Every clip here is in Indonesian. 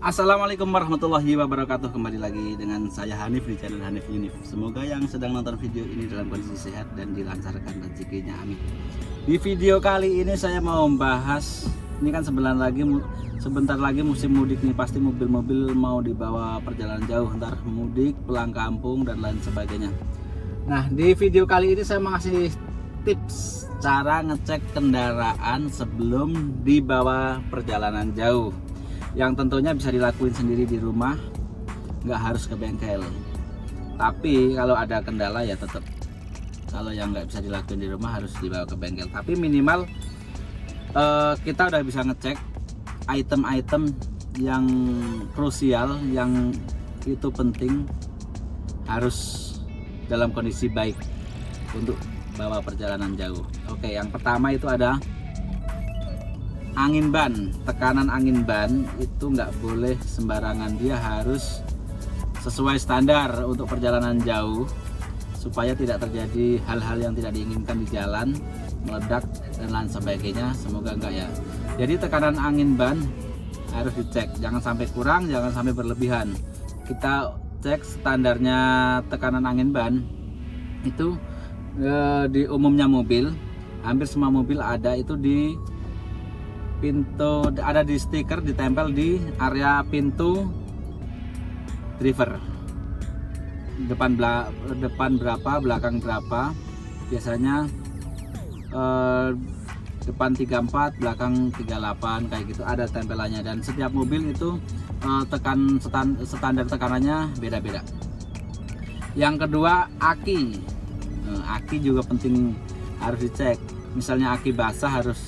Assalamualaikum warahmatullahi wabarakatuh. Kembali lagi dengan saya Hanif di channel Hanif Unif. Semoga yang sedang nonton video ini dalam kondisi sehat dan dilancarkan rezekinya, amin. Di video kali ini saya mau membahas, ini kan sebentar lagi musim mudik nih. Pasti mobil-mobil mau dibawa perjalanan jauh, ntar mudik, pulang kampung dan lain sebagainya. Nah, di video kali ini saya mau ngasih tips cara ngecek kendaraan sebelum dibawa perjalanan jauh, yang tentunya bisa dilakuin sendiri di rumah, nggak harus ke bengkel. Tapi kalau ada kendala ya tetap, kalau yang nggak bisa dilakuin di rumah harus dibawa ke bengkel. Tapi minimal kita udah bisa ngecek item-item yang krusial, yang itu penting, harus dalam kondisi baik untuk bawa perjalanan jauh. Oke, yang pertama itu ada angin ban. Tekanan angin ban itu nggak boleh sembarangan, dia harus sesuai standar untuk perjalanan jauh supaya tidak terjadi hal-hal yang tidak diinginkan di jalan, meledak dan lain sebagainya. Semoga enggak ya. Jadi tekanan angin ban harus dicek, jangan sampai kurang, jangan sampai berlebihan. Kita cek standarnya tekanan angin ban itu di umumnya mobil, hampir semua mobil ada itu di pintu, ada di stiker ditempel di area pintu driver, depan berapa, belakang berapa. Biasanya depan 34, belakang 38, kayak gitu ada tempelannya. Dan setiap mobil itu standar tekanannya beda-beda. Yang kedua, aki. Aki juga penting, harus dicek. Misalnya aki basah harus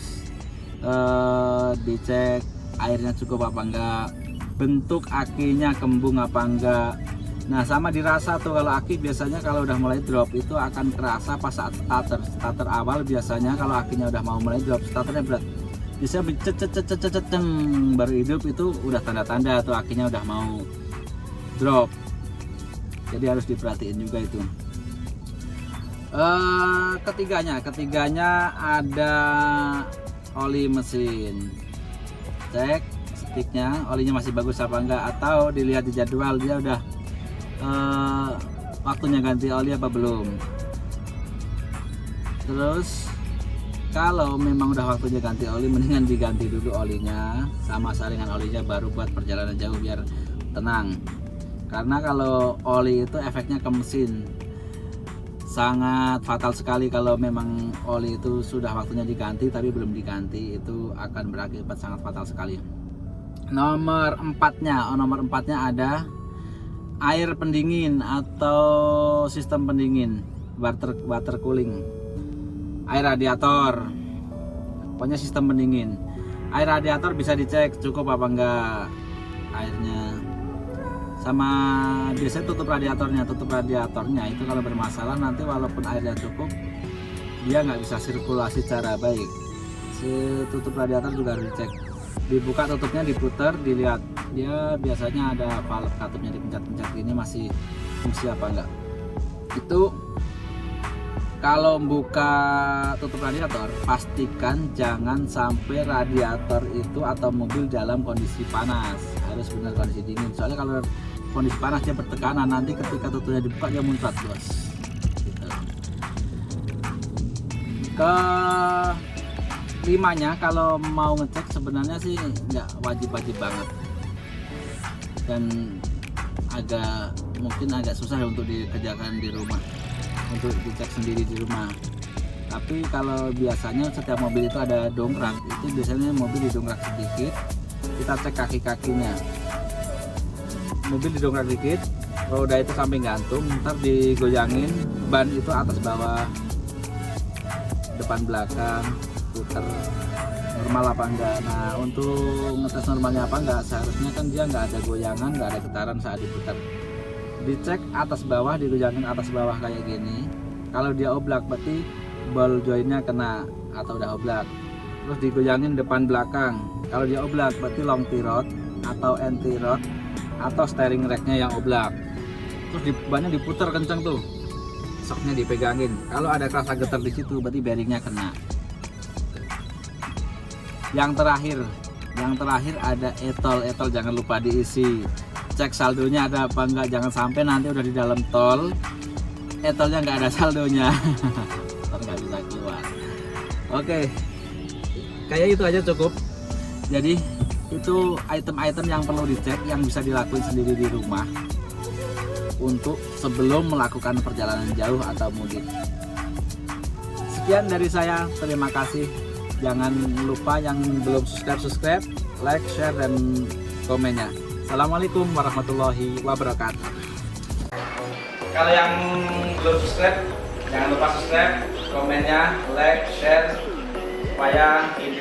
dicek airnya cukup apa enggak, bentuk akinya kembung apa enggak. Nah, sama dirasa tuh, kalau aki biasanya kalau udah mulai drop itu akan kerasa pas saat starter awal. Biasanya kalau akinya udah mau mulai drop, starternya berat, biasanya baru hidup, itu udah tanda-tanda tuh akinya udah mau drop. Jadi harus diperhatiin juga itu. Ketiganya ada oli mesin. Cek sticknya, olinya masih bagus apa enggak, atau dilihat di jadwal dia udah waktunya ganti oli apa belum. Terus kalau memang udah waktunya ganti oli, mendingan diganti dulu olinya sama saringan olinya, baru buat perjalanan jauh biar tenang. Karena kalau oli itu efeknya ke mesin sangat fatal sekali. Kalau memang oli itu sudah waktunya diganti tapi belum diganti, itu akan berakibat sangat fatal sekali. Nomor empatnya ada air pendingin atau sistem pendingin, water cooling, air radiator, pokoknya sistem pendingin. Air radiator bisa dicek cukup apa enggak airnya, sama biasanya tutup radiatornya itu kalau bermasalah, nanti walaupun airnya cukup dia nggak bisa sirkulasi secara baik. Si tutup radiator juga harus dicek, dibuka tutupnya, diputar, dilihat dia biasanya ada valve katupnya, dipencet-pencet gini masih fungsi apa enggak. Itu kalau buka tutup radiator, pastikan jangan sampai radiator itu atau mobil dalam kondisi panas, harus benar kondisi dingin. Soalnya kalau kondisi panas dia bertekanan, nanti ketika tutupnya dibuka dia muncrat, bos. Gitu. Kelimanya, kalau mau ngecek sebenarnya sih nggak wajib-wajib banget, dan mungkin agak susah untuk dikerjakan di rumah, untuk dicek sendiri di rumah. Tapi kalau biasanya setiap mobil itu ada dongkrak, itu biasanya mobil didongkrak sedikit, kita cek kaki-kakinya. Mobil didongkrak dikit, roda itu sampai gantung, ntar digoyangin, ban itu atas bawah, depan belakang, puter, normal apa enggak. Nah, untuk ngetes normalnya apa enggak, seharusnya kan dia nggak ada goyangan, nggak ada getaran saat diputar. Dicek atas bawah, digoyangin atas bawah kayak gini. Kalau dia oblak berarti ball jointnya kena atau udah oblak. Terus digoyangin depan belakang. Kalau dia oblak berarti long T-rod atau anti-rod atau steering racknya yang oblak. Terus bannya diputar kenceng tuh, soknya dipegangin. Kalau ada kerasa getar di situ berarti bearingnya kena. Yang terakhir, Yang terakhir ada etol jangan lupa diisi. Cek saldonya ada apa enggak, jangan sampai nanti udah di dalam tol etolnya nggak ada saldonya. Nggak bisa keluar. Oke, kayak itu aja cukup. Jadi itu item-item yang perlu dicek, yang bisa dilakuin sendiri di rumah untuk sebelum melakukan perjalanan jauh atau mudik. Sekian dari saya, terima kasih. Jangan lupa yang belum subscribe, like, share, dan komennya. Assalamualaikum warahmatullahi wabarakatuh. Kalau yang belum subscribe, jangan lupa subscribe, komennya, like, share, supaya video